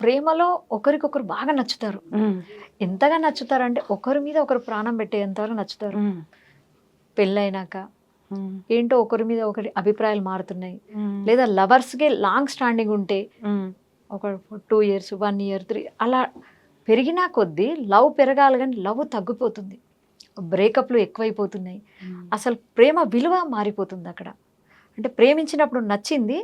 ప్రేమలో ఒకరికొకరు బాగా నచ్చుతారు. ఎంతగా నచ్చుతారంటే ఒకరి మీద ఒకరు ప్రాణం పెట్టేంతవరకు నచ్చుతారు. పెళ్ళైనాక ఏంటో ఒకరి మీద ఒకరి అభిప్రాయాలు మారుతున్నాయి. లేదా లవర్స్‌కే లాంగ్ స్టాండింగ్ ఉంటే ఒక 2 ఇయర్స్, 1 ఇయర్, 3 అలా పెరిగినా కొద్దీ లవ్ పెరగాలి గానీ లవ్ తగ్గిపోతుంది. బ్రేకప్‌లు ఎక్కువైపోతున్నాయి. అసలు ప్రేమ విలువ మారిపోతుంది అక్కడ. అంటే ప్రేమించినప్పుడు నచ్చింది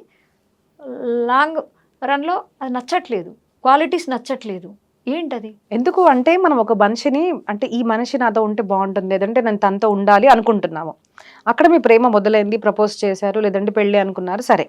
లాంగ్ రన్‌లో అది నచ్చట్లేదు. క్వాలిటీస్ నచ్చట్లేదు. ఏంటది? ఎందుకు అంటే మనం ఒక మనిషిని అంటే ఈ మనిషి నాతో ఉంటే బాగుంటుంది, లేదంటే నేను తనతో ఉండాలి అనుకుంటున్నాము. అక్కడ మీ ప్రేమ మొదలైంది, ప్రపోజ్ చేశారు, లేదంటే పెళ్ళి అనుకున్నారు, సరే.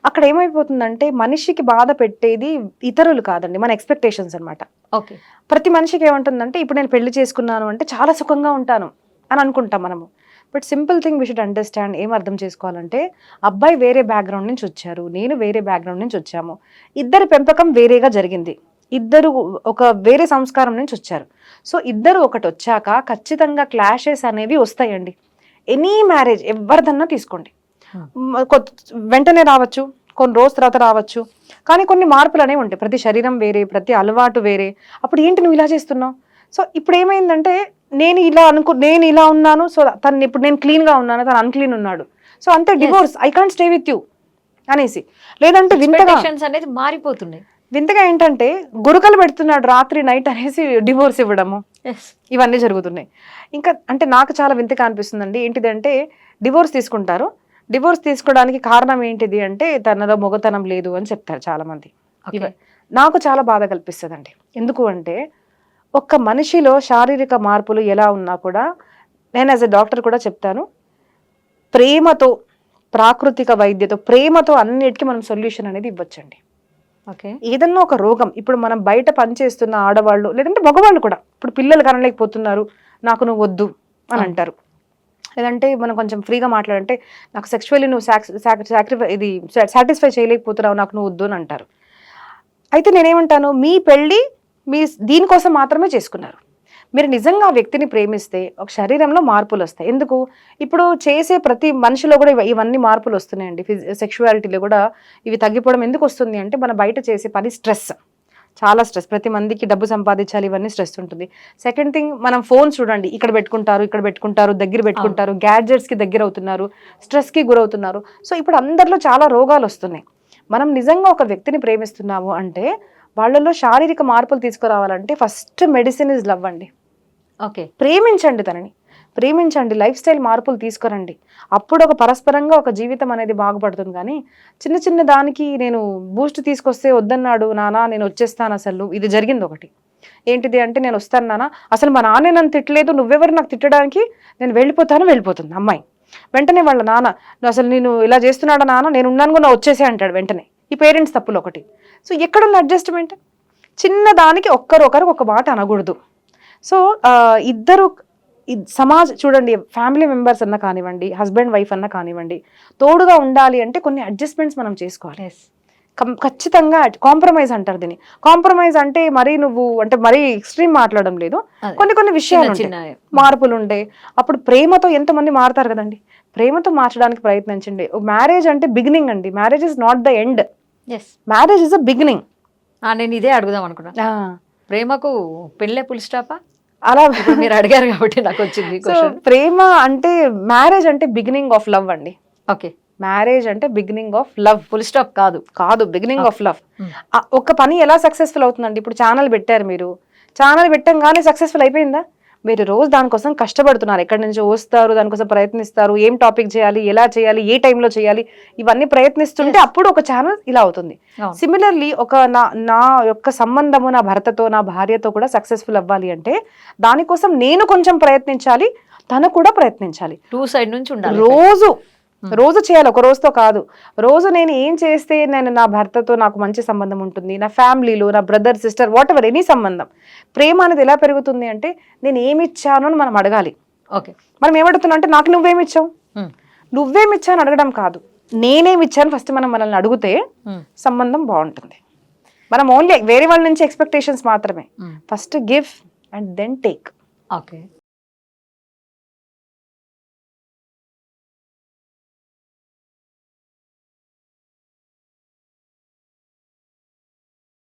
అక్కడ ఏమైపోతుందంటే మనిషికి బాధ పెట్టేది ఇతరులు కాదండి, మన ఎక్స్పెక్టేషన్స్ అనమాట. ఓకే. ప్రతి మనిషికి ఏమంటుందంటే ఇప్పుడు నేను పెళ్లి చేసుకున్నాను అంటే చాలా సుఖంగా ఉంటాను అని అనుకుంటాం మనము. But simple thing we should understand, ఏం అర్థం చేసుకోవాలంటే అబ్బాయి వేరే బ్యాక్గ్రౌండ్ నుంచి వచ్చారు, నేను వేరే బ్యాక్గ్రౌండ్ నుంచి వచ్చాము. ఇద్దరి పెంపకం వేరేగా జరిగింది. ఇద్దరు ఒక వేరే సంస్కారం నుంచి వచ్చారు. సో ఇద్దరు ఒకటి వచ్చాక ఖచ్చితంగా క్లాషెస్ అనేవి వస్తాయండి. ఎనీ మ్యారేజ్ ఎవరిదన్నా తీసుకోండి, వెంటనే రావచ్చు, కొన్ని రోజు తర్వాత రావచ్చు, కానీ కొన్ని మార్పులు అనేవి ఉంటాయి. ప్రతి శరీరం వేరే, ప్రతి అలవాటు వేరే. అప్పుడు ఏంటి నువ్వు ఇలా చేస్తున్నావు? సో ఇప్పుడు ఏమైందంటే నేను ఇలా ఉన్నాను, సో తను ఇప్పుడు నేను క్లీన్గా ఉన్నాను, తను అన్క్లీన్ ఉన్నాడు, సో అంతే divorce, I can't stay with you అనేసి. లేదంటే అనేది మారిపోతున్నాయి. వింతగా ఏంటంటే గురుకలు పెడుతున్నాడు రాత్రి నైట్ అనేసి డివోర్స్ ఇవ్వడము, ఇవన్నీ జరుగుతున్నాయి. ఇంకా అంటే నాకు చాలా వింతగా అనిపిస్తుందండి. ఏంటిదంటే డివోర్స్ తీసుకుంటారు, డివోర్స్ తీసుకోవడానికి కారణం ఏంటిది అంటే తనలో మొగతనం లేదు అని చెప్తారు చాలా మంది. నాకు చాలా బాధ కల్పిస్తుందండి. ఎందుకు అంటే ఒక్క మనిషిలో శారీరక మార్పులు ఎలా ఉన్నా కూడా, నేను యాజ్ ఎ డాక్టర్ కూడా చెప్తాను, ప్రేమతో, ప్రాకృతిక వైద్యతో, ప్రేమతో అన్నిటికీ మనం సొల్యూషన్ అనేది ఇవ్వచ్చండి. ఓకే. ఏదన్నా ఒక రోగం, ఇప్పుడు మనం బయట పనిచేస్తున్న ఆడవాళ్ళు లేదంటే మగవాళ్ళు కూడా ఇప్పుడు పిల్లలు కనలేకపోతున్నారు, నాకు నువ్వు వద్దు అని అంటారు. లేదంటే మనం కొంచెం ఫ్రీగా మాట్లాడంటే నాకు సెక్చువల్లీ నువ్వు సాటిస్ఫై చేయలేకపోతున్నావు, నాకు నువ్వు వద్దు అని అంటారు. అయితే నేనేమంటాను, మీ పెళ్ళి మీ దీనికోసం మాత్రమే చేసుకున్నారు. మీరు నిజంగా ఆ వ్యక్తిని ప్రేమిస్తే ఒక శరీరంలో మార్పులు వస్తాయి. ఎందుకు? ఇప్పుడు చేసే ప్రతి మనిషిలో కూడా ఇవన్నీ మార్పులు వస్తున్నాయండి. సెక్షువాలిటీలో కూడా ఇవి తగ్గిపోవడం ఎందుకు వస్తుంది అంటే మన బయట చేసే పని స్ట్రెస్, చాలా స్ట్రెస్. ప్రతి మందికి డబ్బు సంపాదించాలి, ఇవన్నీ స్ట్రెస్ ఉంటుంది. సెకండ్ థింగ్, మనం ఫోన్ చూడండి, ఇక్కడ పెట్టుకుంటారు, దగ్గర పెట్టుకుంటారు, గ్యాడ్జెట్స్కి దగ్గర అవుతున్నారు, స్ట్రెస్కి గురవుతున్నారు. సో ఇప్పుడు అందరిలో చాలా రోగాలు వస్తున్నాయి. మనం నిజంగా ఒక వ్యక్తిని ప్రేమిస్తున్నాము అంటే వాళ్ళలో శారీరక మార్పులు తీసుకురావాలంటే ఫస్ట్ మెడిసిన్ ఇస్ లవ్ అండి. ఓకే. ప్రేమించండి, తనని ప్రేమించండి, లైఫ్ స్టైల్ మార్పులు తీసుకురండి. అప్పుడు ఒక పరస్పరంగా ఒక జీవితం అనేది బాగుపడుతుంది. కానీ చిన్న చిన్న దానికి నేను బూస్ట్ తీసుకొస్తే వద్దన్నాడు నానా, నేను వచ్చేస్తాను, అసలు ఇది జరిగింది ఒకటి. ఏంటిది అంటే నేను వస్తాను నాన్న, అసలు మా నాన్నే నన్ను తిట్టలేదు, నువ్వెవరు నాకు తిట్టడానికి, నేను వెళ్ళిపోతుంది అమ్మాయి. వెంటనే వాళ్ళ నాన్న, అసలు నేను ఇలా చేస్తున్నాడా నాన్న, నేను ఉన్నాను కూడా వచ్చేసే అంటాడు వెంటనే. ఈ పేరెంట్స్ తప్పులు ఒకటి. సో ఎక్కడుంది అడ్జస్ట్మెంట్? చిన్న దానికి ఒకరు ఒక మాట అనకూడదు. సో ఇద్దరు చూడండి, ఫ్యామిలీ మెంబర్స్ అన్నా కానివ్వండి, హస్బెండ్ వైఫ్ అన్నా కానివ్వండి, తోడుగా ఉండాలి అంటే కొన్ని అడ్జస్ట్మెంట్స్ మనం చేసుకోవాలి. ఖచ్చితంగా కాంప్రమైజ్ అంటారు దీన్ని. కాంప్రమైజ్ అంటే మరీ ఎక్స్ట్రీమ్ మాట్లాడడం లేదు, కొన్ని విషయాలు మార్పులు ఉంటాయి. అప్పుడు ప్రేమతో ఎంతమంది మారుతారు కదండి. ప్రేమతో మార్చడానికి ప్రయత్నించండి. మ్యారేజ్ అంటే బిగినింగ్ అండి, marriage is not the end, marriage is a beginning. నేను ఇదే అడుగుదాం అనుకున్నా, ప్రేమకు పెళ్ళే ఫుల్ స్టాపా? అలా మీరు అడిగారు కాబట్టి నాకు వచ్చింది. ప్రేమ అంటే మ్యారేజ్ అంటే బిగినింగ్ ఆఫ్ లవ్ అండి. ఓకే. మ్యారేజ్ అంటే beginning of love, full stop కాదు, బిగినింగ్ ఆఫ్ లవ్. ఒక పని ఎలా సక్సెస్ఫుల్ అవుతుందండి? ఇప్పుడు ఛానల్ పెట్టారు, మీరు ఛానల్ పెట్టంగానే సక్సెస్ఫుల్ అయిపోయిందా? మీరు రోజు దానికోసం కష్టపడుతున్నారు, ఎక్కడి నుంచి వస్తారు, దానికోసం ప్రయత్నిస్తారు, ఏం టాపిక్ చేయాలి, ఎలా చేయాలి, ఏ టైంలో చేయాలి, ఇవన్నీ ప్రయత్నిస్తుంటే అప్పుడు ఒక ఛానల్ ఇలా అవుతుంది. సిమిలర్లీ నా యొక్క సంబంధము నా భర్తతో, నా భార్యతో కూడా సక్సెస్ఫుల్ అవ్వాలి అంటే దానికోసం నేను కొంచెం ప్రయత్నించాలి, తను కూడా ప్రయత్నించాలి. 2 సైడ్ నుంచి ఉండాలి. రోజు చేయాలి, ఒక రోజుతో కాదు. రోజు నేను ఏం చేస్తే నేను నా భర్తతో నాకు మంచి సంబంధం ఉంటుంది, నా ఫ్యామిలీలో నా brother sister what ever any సంబంధం. ప్రేమ అనేది ఎలా పెరుగుతుంది అంటే నేను ఏమి ఇచ్చాను అని మనం అడగాలి. ఓకే. మనం ఏమడుగుతున్నాం అంటే నాకు నువ్వేమిచ్చావు అని అడగడం కాదు, నేనేమిచ్చాను ఫస్ట్ మనల్ని అడిగితే సంబంధం బాగుంటుంది. మనం ఓన్లీ వేరే వాళ్ళ నుంచి ఎక్స్పెక్టేషన్స్ మాత్రమే. First give and then take. Okay.